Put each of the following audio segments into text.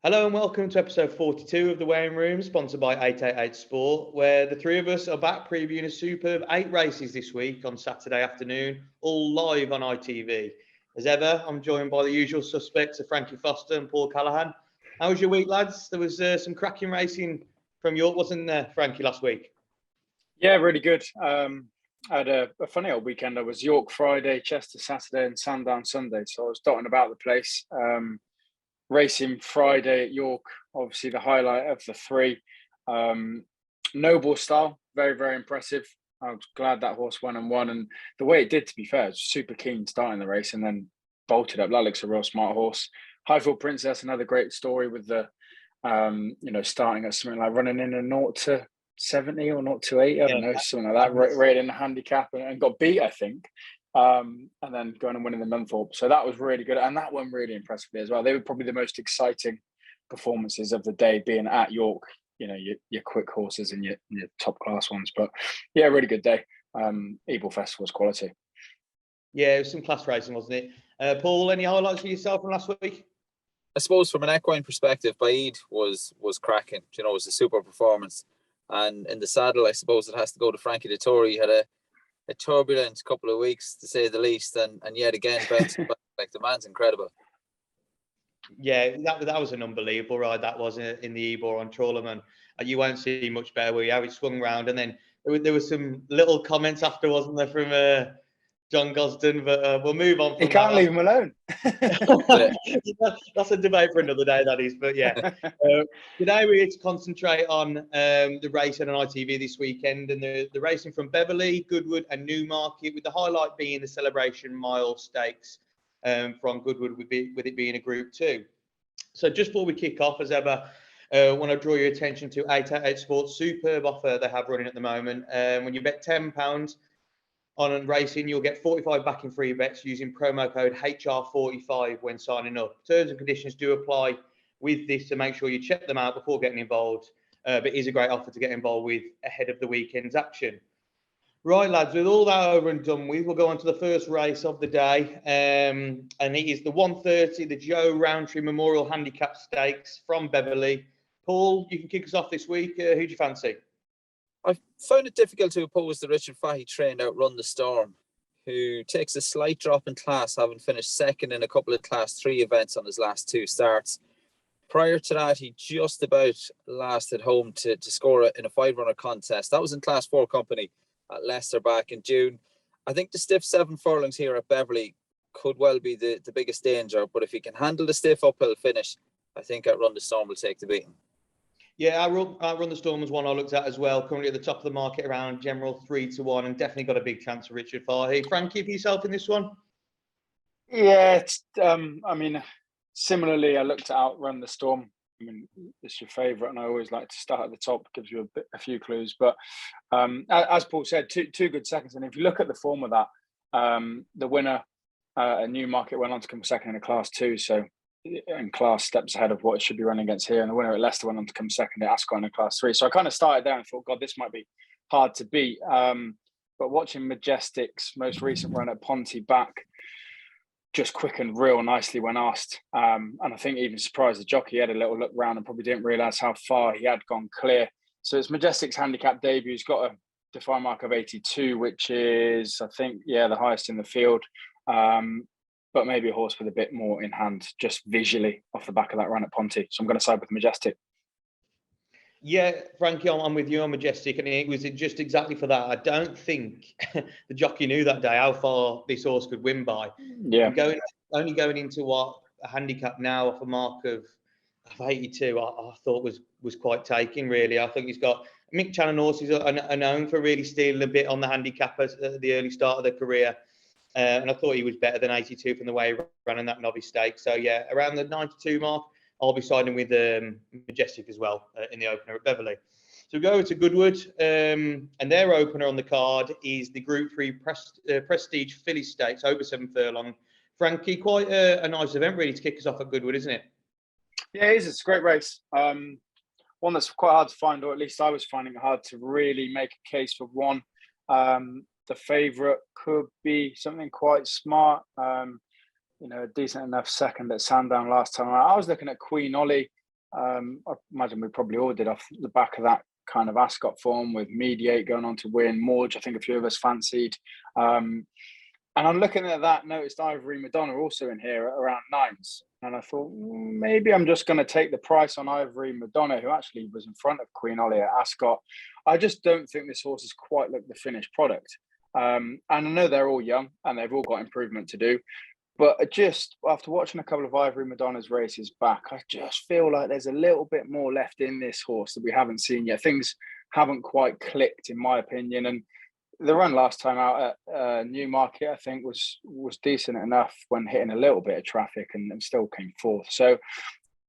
Hello and welcome to episode 42 of The Weighing Room, sponsored by 888 Sport, where the three of us are back previewing a superb 8 races this week on Saturday afternoon, all live on ITV. As ever, I'm joined by the usual suspects of Frankie Foster and Paul Callaghan. How was your week, lads? There was some cracking racing from York, wasn't there, Frankie, last week? Yeah, really good. I had a funny old weekend. I was York Friday, Chester Saturday and Sandown Sunday, so I was dotting about the place. Racing Friday at York, obviously the highlight of the three. Noble Style, very, very impressive. I was glad that horse won and won. And the way it did, to be fair, was super keen starting the race and then bolted up. That looks a real smart horse. Highfield Princess, another great story with the, starting at something like running in a 0 to 70 or 0 to 80, I don't know, something like that, rated in the handicap and got beat, I think. And then going and winning the Munthorpe. So that was really good. And that went really impressively as well. They were probably the most exciting performances of the day, being at York, you know, your quick horses and your top class ones. But yeah, really good day. Ebel Festival was quality. Yeah, it was some class racing, wasn't it? Paul, any highlights for yourself from last week? I suppose from an equine perspective, Baid was cracking. You know, it was a super performance. And in the saddle, I suppose it has to go to Frankie Dettori. He had a turbulent couple of weeks, to say the least, and yet again bouncing back. Like, the man's incredible. Yeah, that was an unbelievable ride. That was in the Ebor on Trawlerman. You won't see much better where how it swung round, and then there was some little comments after, wasn't there, from John Gosden? But we'll move on. You can't leave him alone. That's a debate for another day, that is. But yeah, today we're here to concentrate on the racing on ITV this weekend, and the racing from Beverley, Goodwood and Newmarket, with the highlight being the Celebration Mile Stakes from Goodwood, with it being a Group 2. So just before we kick off, as ever, I want to draw your attention to 888 Sports' superb offer they have running at the moment. When you bet £10 on racing, you'll get 45 back in free bets using promo code HR45 when signing up. Terms and conditions do apply with this, so make sure you check them out before getting involved. But it is a great offer to get involved with ahead of the weekend's action. Right, lads, with all that over and done with, we'll go on to the first race of the day. And it is the 1:30, the Joe Rowntree Memorial Handicap Stakes from Beverley. Paul, you can kick us off this week. Who do you fancy? I found it difficult to oppose the Richard Fahey trained Outrun the Storm, who takes a slight drop in class, having finished second in a couple of Class 3 events on his last 2 starts. Prior to that, he just about lasted home to score in a 5-runner contest. That was in Class 4 company at Leicester back in June. I think the stiff 7 furlongs here at Beverley could well be the biggest danger, but if he can handle the stiff uphill finish, I think Outrun the Storm will take the beating. Yeah, Outrun the Storm was one I looked at as well. Currently at the top of the market around general 3-1, and definitely got a big chance for Richard Fahey. Frankie, for yourself in this one? Yeah, it's, similarly, I looked at Outrun the Storm. I mean, it's your favourite, and I always like to start at the top. Gives you a few clues. But as Paul said, two good seconds. And if you look at the form of that, the winner at Newmarket went on to come second in a Class 2. So, in class steps ahead of what it should be running against here. And the winner at Leicester went on to come second at Ascot in a Class 3. So I kind of started there and thought, God, this might be hard to beat. But watching Majestic's most recent run at Pontefract just quickened real nicely when asked. And I think even surprised the jockey. He had a little look round and probably didn't realise how far he had gone clear. So it's Majestic's handicap debut. He's got a define mark of 82, which is, I think, the highest in the field. But maybe a horse with a bit more in hand, just visually off the back of that run at Ponty. So I'm going to side with Majestic. Yeah, Frankie, I'm with you on Majestic, and it was just exactly for that. I don't think the jockey knew that day how far this horse could win by. Yeah. Only going into what a handicap now off a mark of 82, I thought was quite taking, really. I think he's got Mick Channon horses are known for really stealing a bit on the handicap at the early start of their career. And I thought he was better than 82 from the way he ran in that novice stake. So, yeah, around the 92 mark, I'll be siding with Majestic as well in the opener at Beverley. So we go over to Goodwood, and their opener on the card is the Group 3 Prestige Filly Stakes, over 7 furlong. Frankie, quite a nice event really to kick us off at Goodwood, isn't it? Yeah, it is. It's a great race. One that's quite hard to find, or at least I was finding it hard to really make a case for one. The favourite could be something quite smart. A decent enough second at Sandown last time. I was looking at Queen Ollie. I imagine we probably all did off the back of that kind of Ascot form, with Mediate going on to win, Morge, I think a few of us fancied. And I'm looking at that, noticed Ivory Madonna also in here at around 9s. And I thought, maybe I'm just going to take the price on Ivory Madonna, who actually was in front of Queen Ollie at Ascot. I just don't think this horse is quite like the finished product. And I know they're all young and they've all got improvement to do. But just after watching a couple of Ivory Madonna's races back, I just feel like there's a little bit more left in this horse that we haven't seen yet. Things haven't quite clicked, in my opinion. And the run last time out at Newmarket, I think, was decent enough when hitting a little bit of traffic and still came fourth. So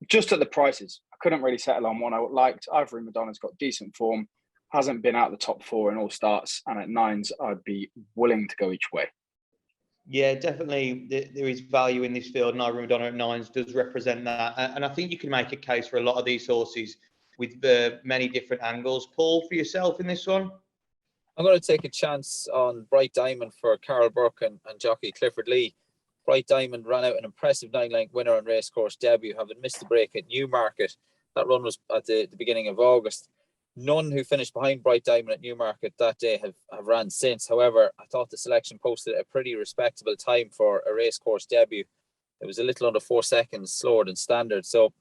just at the prices, I couldn't really settle on one I liked. Ivory Madonna's got decent form, hasn't been out the top 4 in all starts, and at 9s, I'd be willing to go each way. Yeah, definitely there is value in this field, and Ivory Madonna at 9s does represent that. And I think you can make a case for a lot of these horses with many different angles. Paul, for yourself in this one? I'm going to take a chance on Bright Diamond for Carol Burke and jockey Clifford Lee. Bright Diamond ran out an impressive 9-length winner on racecourse debut, having missed the break at Newmarket. That run was at the beginning of August. None who finished behind Bright Diamond at Newmarket that day have ran since. However, I thought the selection posted a pretty respectable time for a racecourse debut. It was a little under 4 seconds slower than standard. So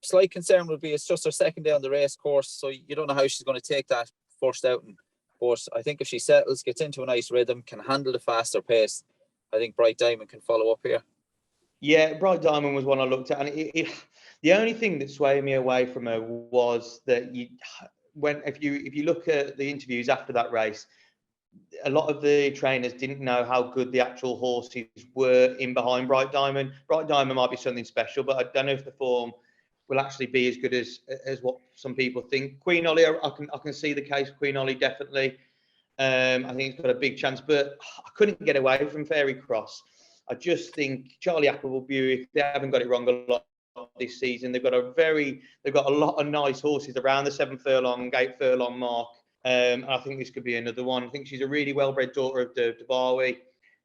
slight concern would be it's just her second day on the racecourse, so you don't know how she's going to take that first outing. But I think if she settles, gets into a nice rhythm, can handle the faster pace, I think Bright Diamond can follow up here. Yeah, Bright Diamond was one I looked at, and the only thing that swayed me away from her was that if you look at the interviews after that race, a lot of the trainers didn't know how good the actual horses were in behind Bright Diamond. Bright Diamond might be something special, but I don't know if the form will actually be as good as what some people think. Queen Ollie, I can see the case. Queen Ollie, definitely. I think it's got a big chance, but I couldn't get away from Fairy Cross. I just think Charlie Appleby, they haven't got it wrong a lot this season. They've got a lot of nice horses around the 7 furlong, 8 furlong mark. And I think this could be another one. I think she's a really well-bred daughter of Derbawi.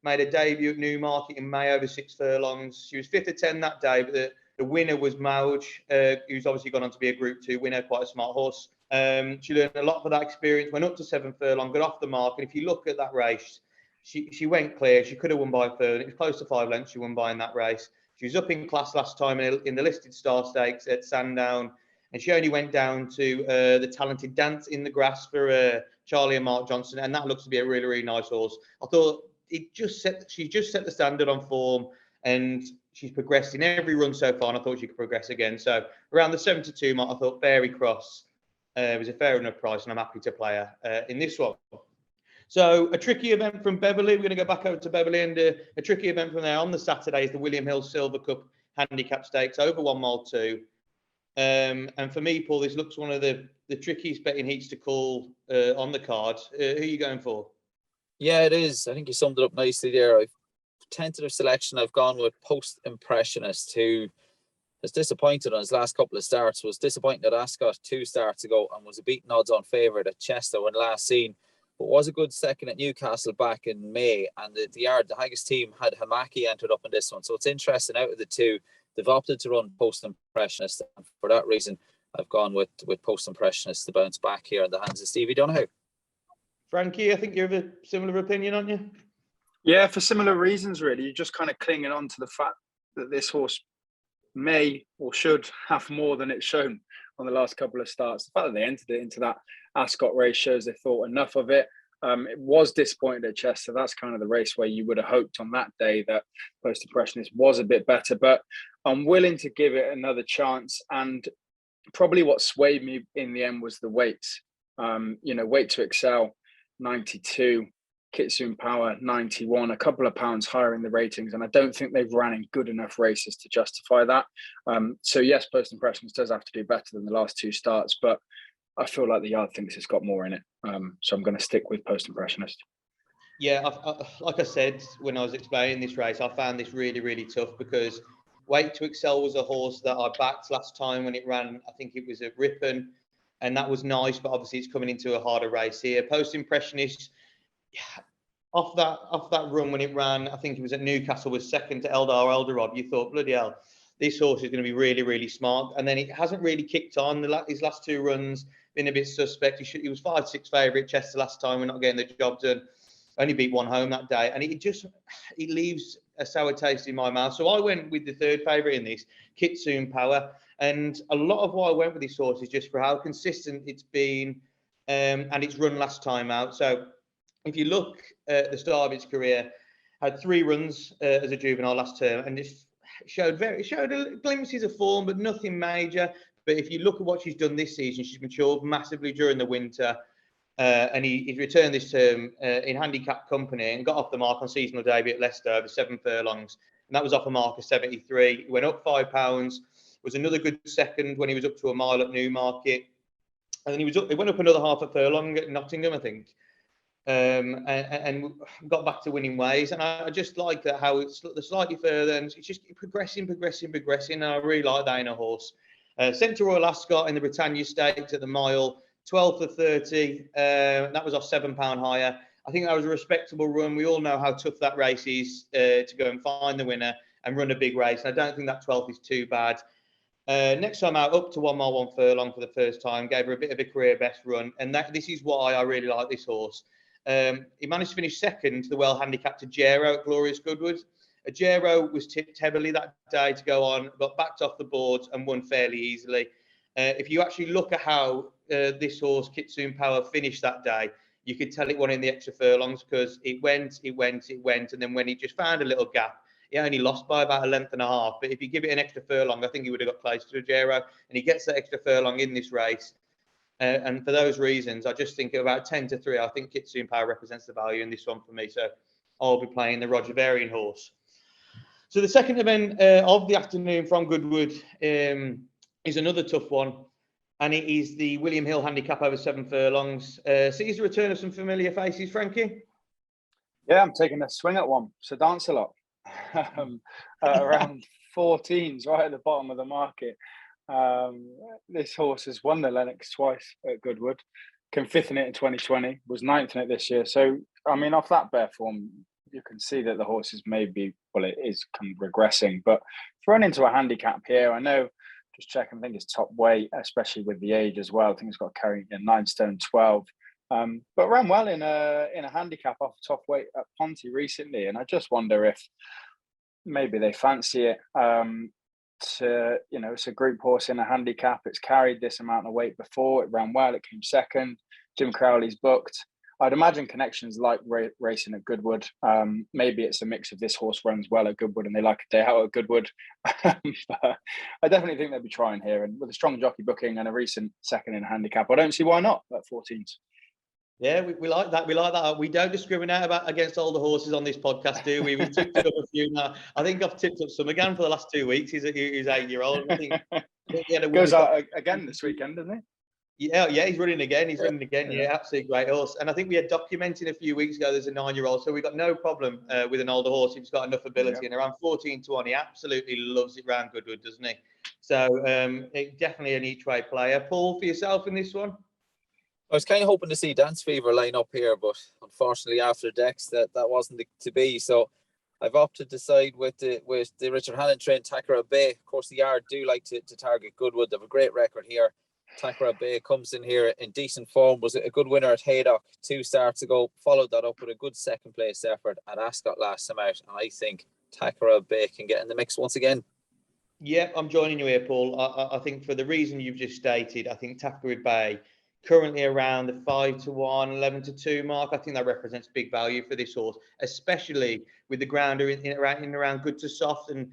Made a debut at Newmarket in May over 6 furlongs. She was 5th of 10 that day, but the winner was Mauge, who's obviously gone on to be a Group 2 winner, quite a smart horse. She learned a lot from that experience, went up to 7 furlong, got off the mark. And if you look at that race, she went clear. She could have won by a furlong. It was close to 5 lengths she won by in that race. She was up in class last time in the listed Star Stakes at Sandown. And she only went down to the Talented Dance in the Grass for Charlie and Mark Johnson. And that looks to be a really, really nice horse. I thought she just set the standard on form, and she's progressed in every run so far. And I thought she could progress again. So around the 72 mark, I thought Fairy Cross was a fair enough price, and I'm happy to play her in this one. So a tricky event from Beverley. We're going to go back over to Beverley, and a tricky event from there on the Saturday is the William Hill Silver Cup Handicap Stakes over 1 mile 2. And for me, Paul, this looks one of the trickiest betting heats to call on the card. Who are you going for? Yeah, it is. I think you summed it up nicely there. I've tentative selection. I've gone with Post Impressionist, who has disappointed on his last couple of starts, was disappointed at Ascot 2 starts ago, and was a beaten odds-on favourite at Chester when last seen, but was a good second at Newcastle back in May. And the Haggis team had Hamaki entered up in this one. So it's interesting, out of the two, they've opted to run Post Impressionist. And for that reason, I've gone with Post Impressionist to bounce back here in the hands of Stevie Donoghue. Frankie, I think you have a similar opinion, aren't you? Yeah, for similar reasons, really. You're just kind of clinging on to the fact that this horse may or should have more than it's shown on the last couple of starts. The fact that they entered it into that Ascot race shows they thought enough of it. It was disappointed at Chester. That's kind of the race where you would have hoped on that day that Post Impressionist was a bit better. But I'm willing to give it another chance. And probably what swayed me in the end was the weights. Weight to Excel, 92. Kitsune Power, 91, a couple of pounds higher in the ratings. And I don't think they've ran in good enough races to justify that. So yes, Post Impressionist does have to do better than the last 2 starts, but I feel like the yard thinks it's got more in it. So I'm going to stick with Post Impressionist. Yeah, like I said, when I was explaining this race, I found this really, really tough because Weight to Excel was a horse that I backed last time when it ran. I think it was at Ripon, and that was nice, but obviously it's coming into a harder race here. Post Impressionist, off that run when it ran, I think it was at Newcastle, was second to Eldar Eldarod. You thought, bloody hell, this horse is going to be really, really smart. And then it hasn't really kicked on. His last 2 runs been a bit suspect. He was 5-6 favourite Chester last time. We're not getting the job done. Only beat one home that day, and it leaves a sour taste in my mouth. So I went with the 3rd favourite in this, Kitsune Power, and a lot of why I went with this horse is just for how consistent it's been, and its run last time out. So if you look at the start of its career, had 3 runs as a juvenile last term, and it showed glimpses of form, but nothing major. But if you look at what she's done this season, she's matured massively during the winter. And he returned this term in handicap company and got off the mark on seasonal debut at Leicester over 7 furlongs. And that was off a mark of 73. He went up £5, was another good second when he was up to a mile at Newmarket. And then he went up another half a furlong at Nottingham, I think, and got back to winning ways. And I just like that, how it's slightly further and it's just progressing. And I really like that in a horse. Sent to Royal Ascot in the Britannia Stakes at the mile. 12 for 30. That was off £7 higher. I think that was a respectable run. We all know how tough that race is to go and find the winner and run a big race. And I don't think that 12th is too bad. Next time out, up to 1 mile, 1 furlong for the first time. Gave her a bit of a career best run. And this is why I really like this horse. He managed to finish second to the well-handicapped Ajero at Glorious Goodwood. Ajero was tipped heavily that day to go on, got backed off the boards and won fairly easily. If you actually look at how this horse, Kitsune Power, finished that day, you could tell it won in the extra furlongs because it went. And then when he just found a little gap, he only lost by about 1.5 lengths. But if you give it an extra furlong, I think he would have got close to Ajero. And he gets that extra furlong in this race. And for those reasons, I just think about 10 to 3. I think Kitsune Power represents the value in this one for me. So I'll be playing the Roger Varian horse. So the second event of the afternoon from Goodwood is another tough one, and it is the William Hill handicap over 7 furlongs. Sees the return of some familiar faces, Frankie? Yeah, I'm taking a swing at one. So dance a lot. Around 14s, right at the bottom of the market. This horse has won the Lennox twice at Goodwood, came 5th in it in 2020, was 9th in it this year. So, I mean, off that bare form, you can see that the horse is maybe, well, it is kind of regressing. But thrown into a handicap here, I know, just checking, I think it's top weight, especially with the age as well. I think it's got carrying 9 stone 12. But ran well in a handicap off top weight at Ponty recently. And I just wonder if maybe they fancy it. It's a group horse in a handicap. It's carried this amount of weight before. It ran well. It came second. Jim Crowley's booked. I'd imagine connections like racing at Goodwood. Maybe it's a mix of this horse runs well at Goodwood and they like a day out at Goodwood. But I definitely think they'll be trying here. And with a strong jockey booking and a recent second in a handicap, I don't see why not at 14s. Yeah, we like that. We like that. We don't discriminate against older horses on this podcast, do we? We've tipped up a few now. I think I've tipped up some again for the last 2 weeks. He's 8-year-old. I think he had a goes out again this weekend, doesn't he? Yeah, he's running again. Yeah, absolutely great horse. And I think we had documented a few weeks ago there's a 9-year-old, so we've got no problem with an older horse if he's got enough ability. Yeah. And around 14 to 1, he absolutely loves it round Goodwood, doesn't he? So definitely an each-way player. Paul, for yourself in this one? I was kind of hoping to see Dance Fever line up here, but unfortunately after Dex that wasn't to be. So I've opted to side with the Richard Hannon trained Takara Bay. Of course, the Yard do like to target Goodwood. They have a great record here. Takara Bay comes in here in decent form, was a good winner at Haydock 2 starts ago, followed that up with a good second place effort at Ascot last time out, and I think Takara Bay can get in the mix once again. Yeah, I'm joining you here, Paul. I think for the reason you've just stated, I think Takara Bay currently around the 5 to 1, 11 to 2 mark. I think that represents big value for this horse, especially with the grounder in around good to soft. And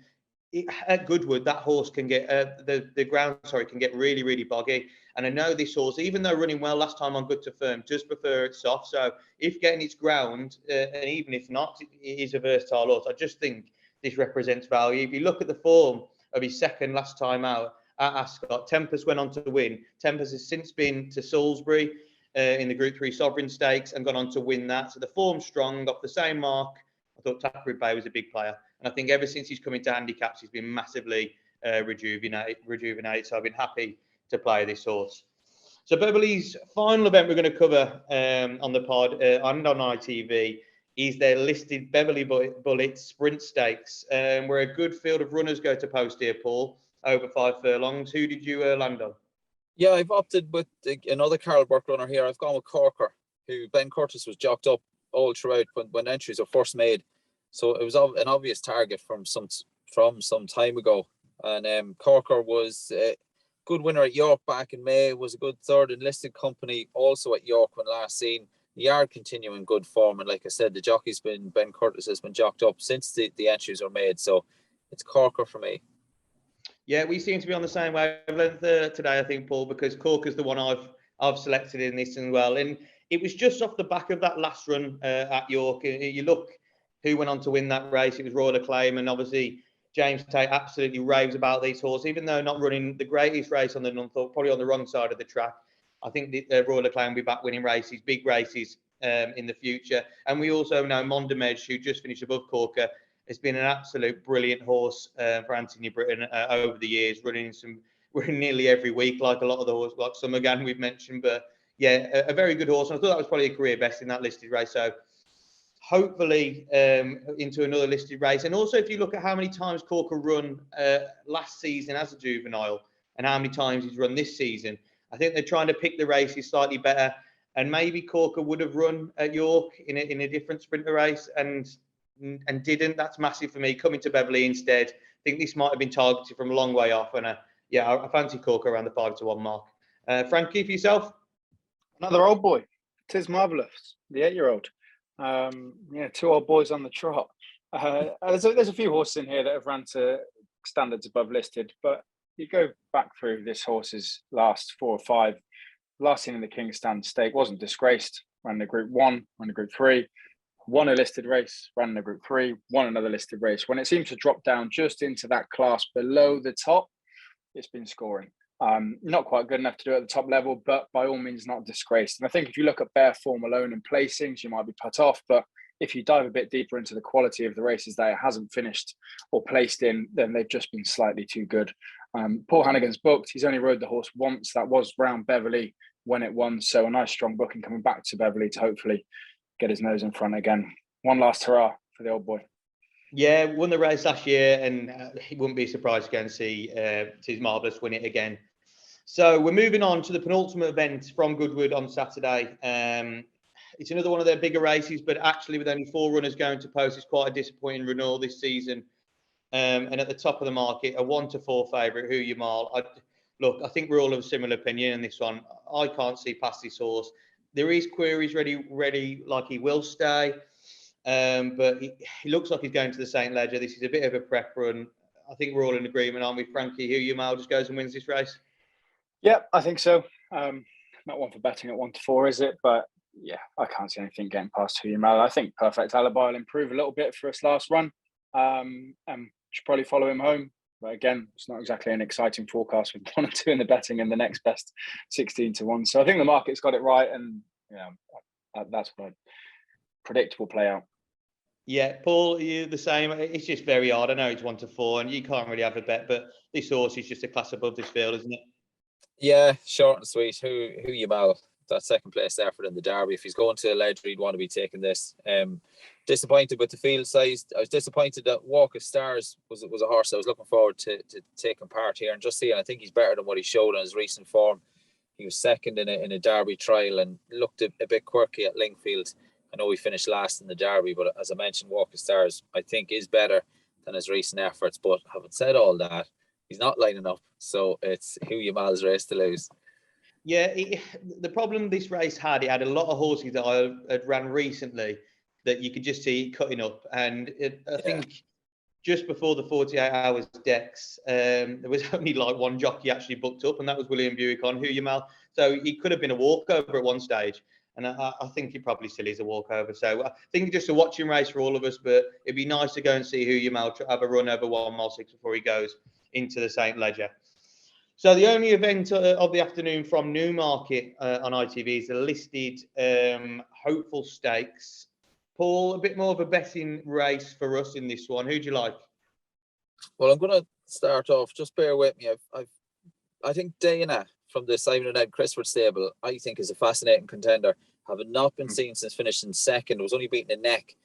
at Goodwood, that horse can get the ground can get really, really boggy. And I know this horse, even though running well last time on good to firm, does prefer it soft. So if getting its ground, and even if not, it is a versatile horse. I just think this represents value. If you look at the form of his second last time out at Ascot, Tempest went on to win. Tempest has since been to Salisbury in the Group 3 Sovereign Stakes and gone on to win that. So the form's strong, off the same mark. I thought Takara Bay was a big player. And I think ever since he's come into handicaps, he's been massively rejuvenated. So I've been happy to play this horse. So Beverley's final event we're going to cover on the pod and on ITV is their listed Beverley Bullet Sprint Stakes, where a good field of runners go to post here, Paul, over 5 furlongs. Who did you land on? Yeah, I've opted with another Carl Burke runner here. I've gone with Corker, who Ben Curtis was jocked up all throughout when entries were first made. So it was an obvious target from some time ago. And Corker was a good winner at York back in May, was a good third in listed company also at York when last seen. The yard continuing good form, and like I said, the Ben Curtis has been jocked up since the entries were made. So it's Corker for me. Yeah, we seem to be on the same wavelength today, I think, Paul, because Corker's the one I've selected in this as well. And it was just off the back of that last run at York. You look who went on to win that race. It was Royal Acclaim, and obviously James Tate absolutely raves about these horses, even though not running the greatest race on the Nunthorpe, probably on the wrong side of the track. I think the Royal Acclaim will be back winning races, big races in the future. And we also know Mondamej, who just finished above Corker, has been an absolute brilliant horse for Anthony Britton over the years, running nearly every week, like a lot of the horses, like Summergan we've mentioned. But yeah, a very good horse. And I thought that was probably a career best in that listed race. So hopefully into another listed race. And also, if you look at how many times Corker run last season as a juvenile and how many times he's run this season, I think they're trying to pick the races slightly better. And maybe Corker would have run at York in a different sprinter race and didn't. That's massive for me. Coming to Beverley instead, I think this might have been targeted from a long way off. And I fancy Corker around the 5-1 mark. Frankie, for yourself? Another old boy. 'Tis Marvellous, the 8-year-old. 2 old boys on the trot. There's a few horses in here that have ran to standards above listed, but you go back through this horse's last 4 or 5. Last seen in the King's Stand stake, wasn't disgraced. Ran the Group 1, ran the Group 3, won a listed race, ran the Group 3, won another listed race. When it seems to drop down just into that class below the top, it's been scoring. Not quite good enough to do it at the top level, but by all means not disgraced. And I think if you look at bare form alone and placings, you might be put off. But if you dive a bit deeper into the quality of the races that it hasn't finished or placed in, then they've just been slightly too good. Paul Hannigan's booked. He's only rode the horse once. That was round Beverley when it won. So a nice strong booking coming back to Beverley to hopefully get his nose in front again. One last hurrah for the old boy. Yeah, won the race last year, and he wouldn't be surprised to go and see Tis Marvellous win it again. So we're moving on to the penultimate event from Goodwood on Saturday. It's another one of their bigger races, but actually with only 4 runners going to post, it's quite a disappointing renewal this season. And at the top of the market, a 1-4 favourite, Who You Mile. I think we're all of a similar opinion in this one. I can't see past this horse. There is queries ready, like he will stay. But he looks like he's going to the St. Ledger. This is a bit of a prep run. I think we're all in agreement, aren't we, Frankie? Who You Mile just goes and wins this race? Yeah, I think so. Not one for betting at 1-4, is it? But yeah, I can't see anything getting past Who You Mile. I think Perfect Alibi will improve a little bit for his last run. And should probably follow him home. But again, it's not exactly an exciting forecast with 1 or 2 in the betting and the next best 16-1. So I think the market's got it right, and that's what I predict will play out. Yeah, Paul, are you the same? It's just very hard. I know it's 1-4, and you can't really have a bet, but this horse is just a class above this field, isn't it? Yeah, short and sweet. Who You Mile? That second place effort in the Derby. If he's going to a Ledger, he'd want to be taking this. Disappointed with the field size. I was disappointed that Walk of Stars was a horse I was looking forward to taking part here and just seeing. I think he's better than what he showed in his recent form. He was second in a Derby trial and looked a bit quirky at Lingfield. I know he finished last in the Derby, but as I mentioned, Walk of Stars I think is better than his recent efforts. But having said all that, he's not lining up, so it's Who You Mile's race to lose. Yeah, the problem this race had, it had a lot of horses that I had ran recently that you could just see cutting up. And I think just before the 48 hours decks, there was only like 1 jockey actually booked up, and that was William Buick on Who You Mile. So he could have been a walkover at one stage. And I think it probably still is a walkover. So I think just a watching race for all of us, but it'd be nice to go and see Who You Mile have a run over 1 mile 6 before he goes into the St. Ledger. So the only event of the afternoon from Newmarket on ITV is the listed Hopeful Stakes. Paul, a bit more of a betting race for us in this one. Who'd you like? Well, I'm going to start off. Just bear with me. I think Dana from the Simon and Ed Crisford stable, I think is a fascinating contender. having not been seen since finishing second. Was only beaten a neck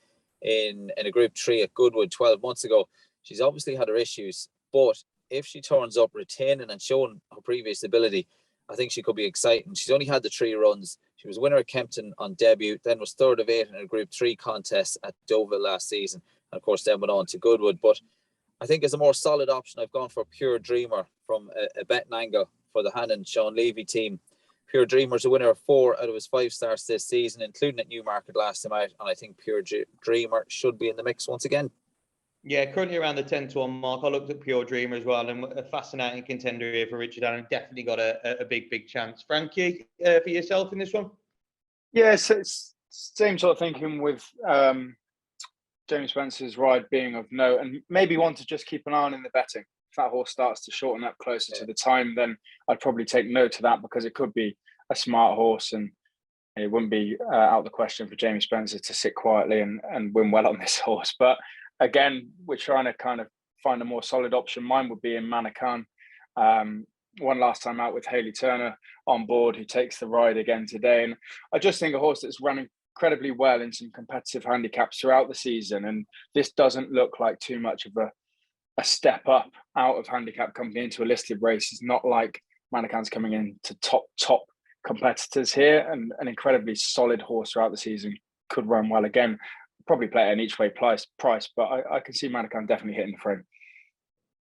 in a Group 3 at Goodwood 12 months ago. She's obviously had her issues, but if she turns up retaining and showing her previous ability, I think she could be exciting. She's only had the 3 runs. She was winner at Kempton on debut, then was 3rd of 8 in a Group 3 contest at Deauville last season, and of course then went on to Goodwood. But I think as a more solid option, I've gone for Pure Dreamer from a betting angle for the Hannon Sean Levy team. Pure Dreamer's a winner of 4 out of his 5 starts this season, including at Newmarket last time out, and I think Pure Dreamer should be in the mix once again. Yeah, currently around the 10-1 mark. I looked at Pure Dreamer as well, and a fascinating contender here for Richard Allen. Definitely got a big chance. Frankie, for yourself in this one? Yes, it's same sort of thinking with James Spencer's ride being of note, and maybe one to just keep an eye on in the betting. If that horse starts to shorten up closer to the time, then I'd probably take note of that, because it could be a smart horse, and it wouldn't be out of the question for James Spencer to sit quietly and win well on this horse. But again, we're trying to kind of find a more solid option. Mine would be in Manukyan. One last time out with Hayley Turner on board, who takes the ride again today. And I just think a horse that's run incredibly well in some competitive handicaps throughout the season. And this doesn't look like too much of a step up out of handicap company into a listed race. It's not like Manukyan's coming into top competitors here, and an incredibly solid horse throughout the season. Could run well again. Probably play at an each way price, but I can see Manukyan definitely hitting the frame.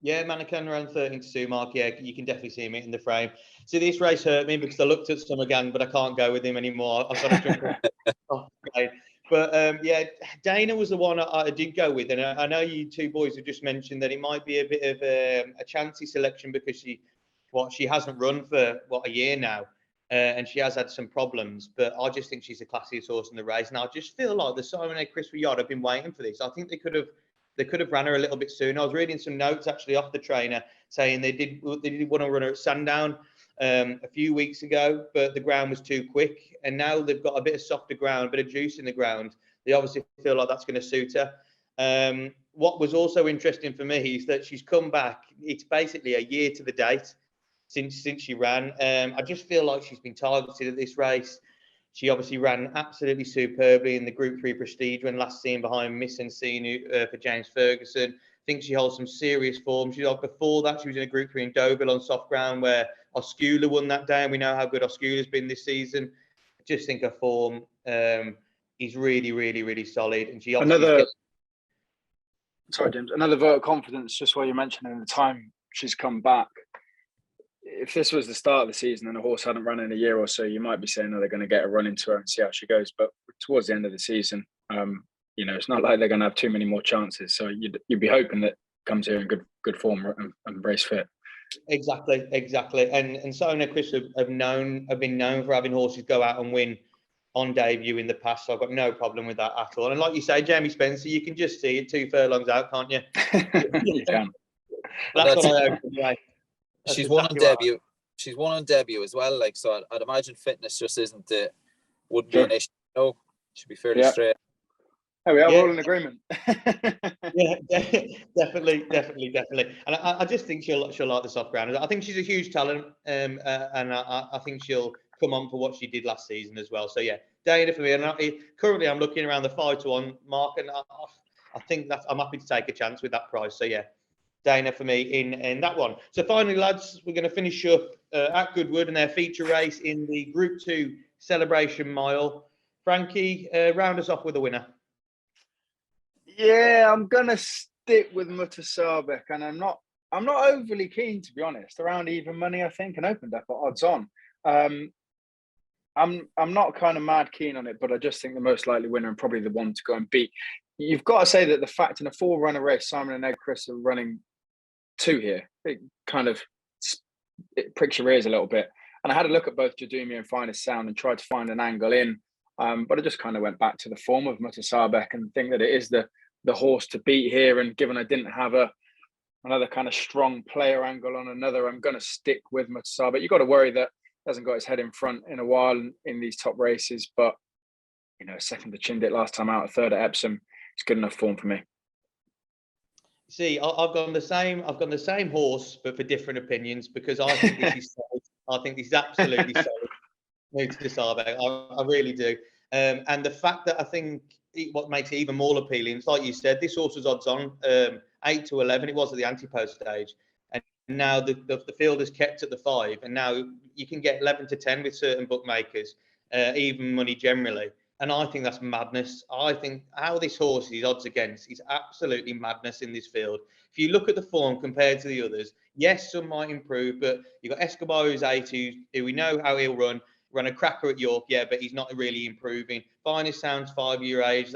Yeah, Manukyan around 13-2 mark. Yeah, you can definitely see him hitting the frame. See, this race hurt me because I looked at some again, but I can't go with him anymore. I've got to jump off. Okay. But yeah, Dana was the one I did go with, and I know you two boys have just mentioned that it might be a bit of a chancy selection because she hasn't run for a year now. And she has had some problems, but I just think she's the classiest horse in the race. And I just feel like the Simon A. Christopher Yard have been waiting for this. I think they could have ran her a little bit sooner. I was reading some notes actually off the trainer saying they did want to run her at Sandown a few weeks ago, but the ground was too quick. And now they've got a bit of softer ground, a bit of juice in the ground. They obviously feel like that's going to suit her. What was also interesting for me is that she's come back. It's basically a year to the date since she ran. I just feel like she's been targeted at this race. She obviously ran absolutely superbly in the Group 3 Prestige when last seen behind Miss Encino for James Ferguson. I think she holds some serious form. Before that, she was in a Group 3 in Deauville on soft ground where Oscula won that day, and we know how good Oscula's been this season. I just think her form is really solid. And she obviously Sorry, James. Another vote of confidence, just while you're mentioning the time she's come back. If this was the start of the season and a horse hadn't run in a year or so, you might be saying, they're going to get a run into her and see how she goes. But towards the end of the season, it's not like they're going to have too many more chances. So you'd be hoping that comes here in good form and race fit. Exactly. And Simon and Chris have been known for having horses go out and win on debut in the past. So I've got no problem with that at all. And like you say, Jamie Spencer, you can just see it 2 furlongs out, can't you? You can. That's what I hope anyway. She's won on debut. She's won on debut as well. So I'd imagine fitness just wouldn't be an issue. No, should be fairly straight. There we are. We're all in agreement. Yeah, definitely. And I just think she'll like the soft ground. I think she's a huge talent, and I think she'll come on for what she did last season as well. So yeah, Dana for me. And currently I'm looking around the 5-1 mark, and I think that I'm happy to take a chance with that price. So yeah, Dana for me in that one. So finally, lads, we're going to finish up at Goodwood and their feature race in the Group 2 Celebration Mile. Frankie, round us off with a winner. Yeah, I'm going to stick with Mutasabek, and I'm not overly keen, to be honest. Around even money, I think, and opened up at odds on. I'm not kind of mad keen on it, but I just think the most likely winner and probably the one to go and beat. You've got to say that the fact in a 4-runner race, Simon and Ed Chris are running 2 here. It pricks your ears a little bit. And I had a look at both Jadumi and Finest Sound and tried to find an angle in, but I just kind of went back to the form of Mutasabek and think that it is the horse to beat here. And given I didn't have another kind of strong player angle on another, I'm going to stick with Mutasabek. You've got to worry that he hasn't got his head in front in a while in these top races, but second to Chindit last time out, 3rd at Epsom. It's good enough form for me. See, I've gone the same horse, but for different opinions, because I think this is solid. I think this is absolutely solid. Muta Sabek. I really do. And the fact that I think what makes it even more appealing, it's like you said, this horse was odds on 8 to 11. It was at the anti-post stage, and now the field is kept at the 5, and now you can get 11 to 10 with certain bookmakers, even money generally. And I think that's madness. I think how this horse is odds against is absolutely madness in this field. If you look at the form compared to the others, yes, some might improve, but you've got Escobar who's 8, who we know how he'll run a cracker at York, yeah, but he's not really improving. Finest Sound's 5 years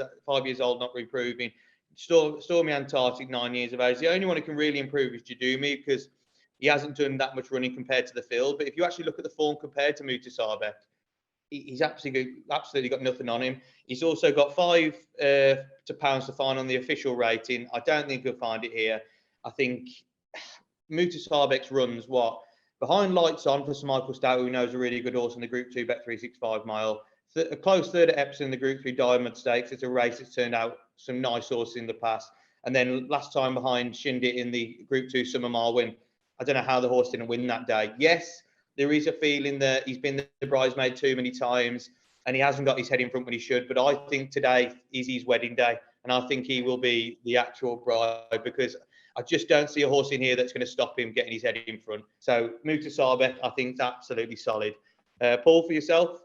old, not improving. Stormy Antarctic, 9 years of age. The only one who can really improve is Jadumi, because he hasn't done that much running compared to the field. But if you actually look at the form compared to Muta Sabek, he's absolutely got nothing on him. He's also got £5 to find on the official rating. I don't think he'll find it here. I think Muta Sabek's runs behind Lights On for Sir Michael Stout, who knows a really good horse in the Group 2 Bet365 mile. A close third at Epsom in the Group 3 Diamond Stakes. It's a race that's turned out some nice horses in the past. And then last time behind Shindit in the Group 2 Summer Mile win. I don't know how the horse didn't win that day. Yes, there is a feeling that he's been the bridesmaid too many times and he hasn't got his head in front when he should. But I think today is his wedding day. And I think he will be the actual bride, because I just don't see a horse in here that's going to stop him getting his head in front. So Muta Sabek, I think, is absolutely solid. Paul, for yourself?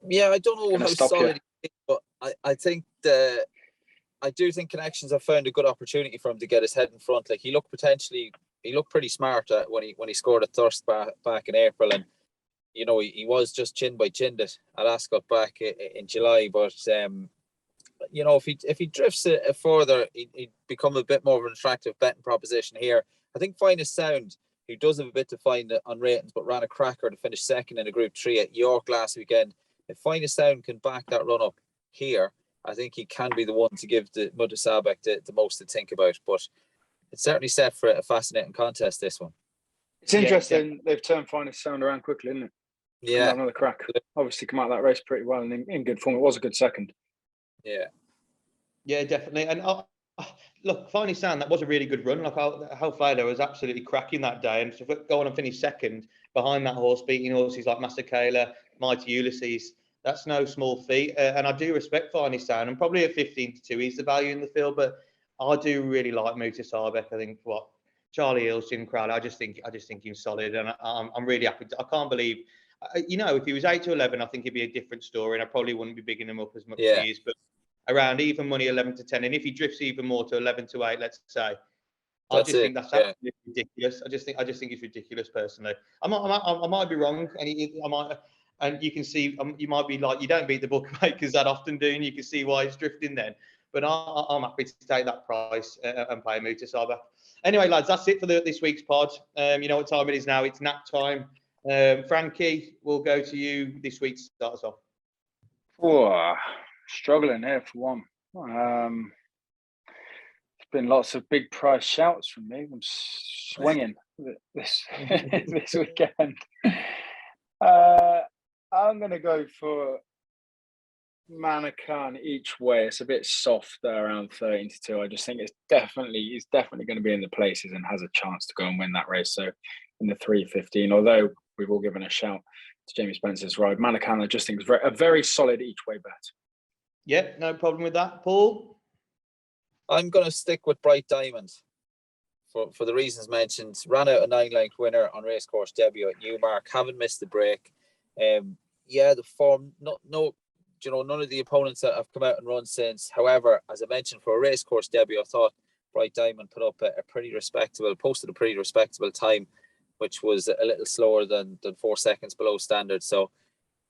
Yeah, I don't know how solid he is, but I think I do think Connections have found a good opportunity for him to get his head in front. Like he looked pretty smart when he scored a Thirst back in April, and you know he was just chin by chin at Ascot back in July. But you know, if he drifts it further, he'd become a bit more of an attractive betting proposition here. I think Finest Sound, who does have a bit to find on ratings, but ran a cracker to finish second in a Group 3 at York last weekend. If Finest Sound can back that run up here, I think he can be the one to give the Muta Sabek the most to think about. But it's certainly set for a fascinating contest, this one. It's interesting. They've turned Finest Sound around quickly, isn't it? Yeah. Another crack. Obviously come out of that race pretty well and in good form. It was a good second. Yeah, definitely. And look, Finest Sound, that was a really good run. Like Hal Fader was absolutely cracking that day, and to go on and finish second behind that horse, beating horses like Master Kayla, Mighty Ulysses, that's no small feat. And I do respect Finest Sound, and probably at 15-2, he's the value in the field. But I do really like Muta Sabek. I think Charlie Hills, Jim Crowley, I just think he's solid, and I'm really happy. I can't believe, you know, if he was 8 to 11, I think it'd be a different story, and I probably wouldn't be bigging him up as much as he is. But around even money 11 to 10, and if he drifts even more to 11 to 8, let's say, I just think that's absolutely ridiculous. I just think it's ridiculous personally. I might be wrong, and you can see, you might be like, you don't beat the bookmakers that often, do you? You can see why it's drifting then. But I'm happy to take that price and play Muta Sabek. Anyway, lads, that's it for this week's pod. You know what time it is now? It's nap time. Frankie, we'll go to you this week to start us off. Oh, struggling here for one. It's been lots of big price shouts from me. I'm swinging this weekend. I'm going to go for Manukyan each way. It's a bit soft there, around 13-2. I just think he's definitely going to be in the places and has a chance to go and win that race. So in the 3:15, although we've all given a shout to Jamie Spencer's ride, Manukyan I just think is a very solid each way bet. Yeah, no problem with that. Paul? I'm going to stick with Bright Diamond for the reasons mentioned. Ran out a 9-length winner on racecourse debut at Newmarket. Haven't missed the break. The form, none of the opponents that have come out and run since. However, as I mentioned, for a racecourse debut, I thought Bright Diamond posted a pretty respectable time, which was a little slower than 4 seconds below standard. So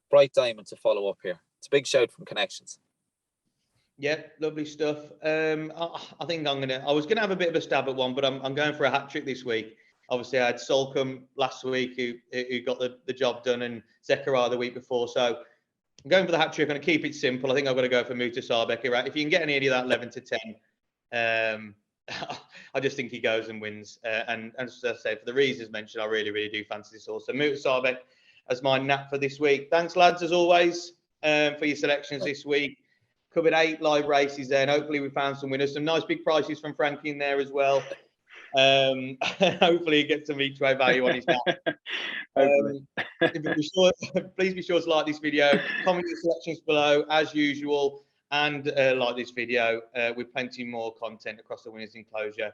Bright Diamond to follow up here. It's a big shout from Connections. Yeah, lovely stuff. I think I was gonna have a bit of a stab at one, but I'm going for a hat trick this week. Obviously, I had Solcombe last week who got the job done, and Zechariah the week before. So I'm going for the hat trick. I'm going to keep it simple. I think I'm going to go for Muta Sabek. Right? If you can get any of that 11 to 10, I just think he goes and wins. And as I say, for the reasons mentioned, I really, really do fancy this horse. So Muta Sabek as my nap for this week. Thanks, lads, as always, for your selections this week. Covered 8 live races there, and hopefully we found some winners. Some nice big prices from Frankie in there as well. Hopefully he gets some each way value on his back. Please be sure to like this video, comment your selections below as usual, and like this video with plenty more content across the winners enclosure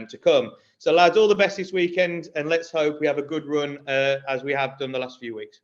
to come. So lads, all the best this weekend, and let's hope we have a good run as we have done the last few weeks.